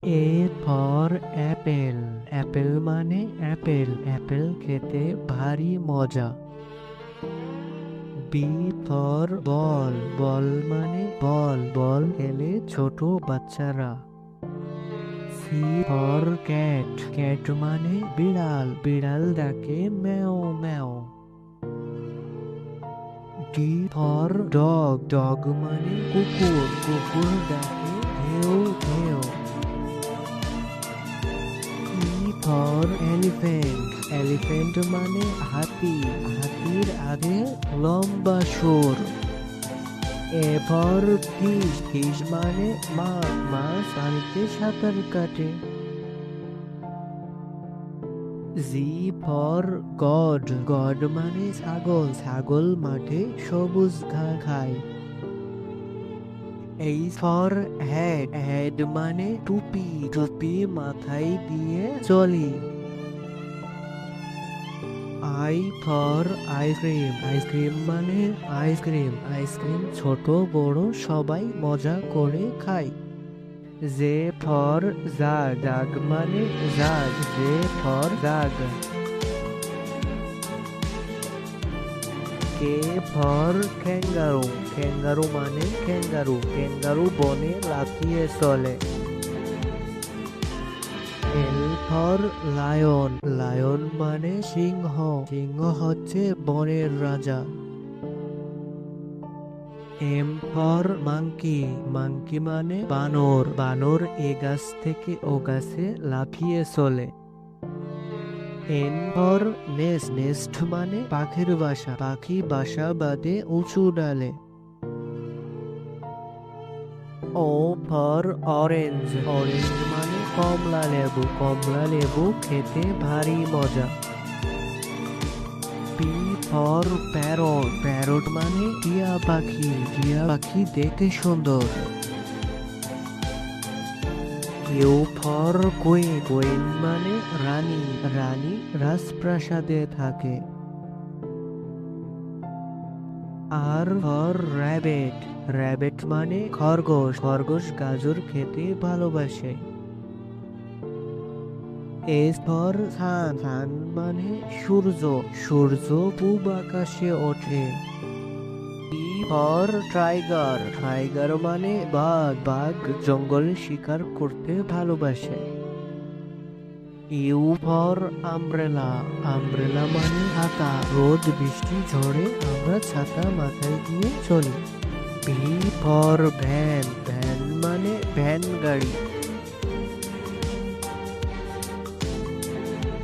A for Apple. Apple মানে Apple. Apple খেতে ভারী মজা। B for ball. বল মানে বল। বল খেলে ছোট বাচ্চারা। C for cat. ক্যাট মানে বিড়াল। বিড়াল ডাকে ম্যাও ম্যাও। D for dog. ডগ মানে কুকুর। কুকুর ডাকে ঘেউ ঘেউ। E for elephant. এলিফ্যান্ট মানে হাতি। হাতির আগে লম্বা সুর। A for fish. ফিশ মানে মাছ। মাছ পানিতে সাঁতার কাটে। G for god. গড মানে ছাগল। ছাগল মাঠে সবুজ ঘাস খায়। H for head. হেড মানে টুপি। টুপি মাথায় দিয়ে চলি। I for ice cream. আইসক্রিম মানে আইসক্রিম। আইসক্রিম ছোট বড় সবাই মজা করে খায়। J for jug. জাগ মানে jug. J for jug. K for kangaroo. Kangaroo মানে ক্যাঙ্গারু। ক্যাঙ্গারু বনে লাফিয়ে চলে। L for lion. লায়ন মানে সিংহ। সিংহ হচ্ছে বনের রাজা। M for monkey. মাংকি মানে বানর। বানর এ গাছ থেকে ও গাছে লাফিয়ে চলে। N for nest. নেস্ট মানে পাখির বাসা। পাখি বাসা বাঁধে উঁচু ডালে। O for orange. অরেঞ্জ মানে কমলা লেবু। কমলা লেবু খেতে ভারী মজা। P for parrot. প্যারট মানে টিয়া পাখি। টিয়া পাখি দেখতে সুন্দর। You for queen. কুইন মানে রানী। রানী রাজপ্রাসাদে থাকে। আর ফর র্যাবেট। র্যাবেট মানে খরগোশ। খরগোশ গাজর খেতে ভালোবাসে। S for sun. সান মানে সূর্য। সূর্য পূব আকাশে ওঠে। T for tiger. টাইগার মানে বাঘ। বাঘ জঙ্গলে শিকার করতে ভালোবাসে। You for umbrella. আমব্রেলা মানে ছাতা। রোদ বৃষ্টি ঝড়ে আমরা ছাতা মাথায় দিয়ে চলি। V for van. ভ্যান মানে ভ্যান গাড়ি।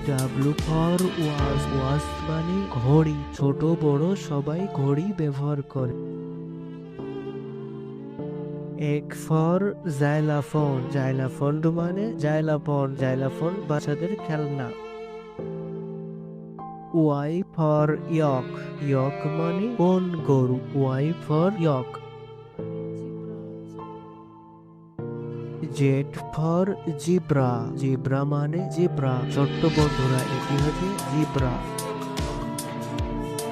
W for watch. ওয়াচ মানে ঘড়ি। ছোট বড় সবাই ঘড়ি ব্যবহার করে। এক ফর জাইলাফোন। জাইলাফোন মানে জাইলাফোন। জাইলাফোন বাচ্চাদের খেলনা। ওয়াই ফর ইয়ক। ইয়ক মানে কোন গরু। Y for yak. Z for zebra. Zebra মানে জিব্রা। ছোট্ট বন্ধুরা এটি হচ্ছে জিব্রা।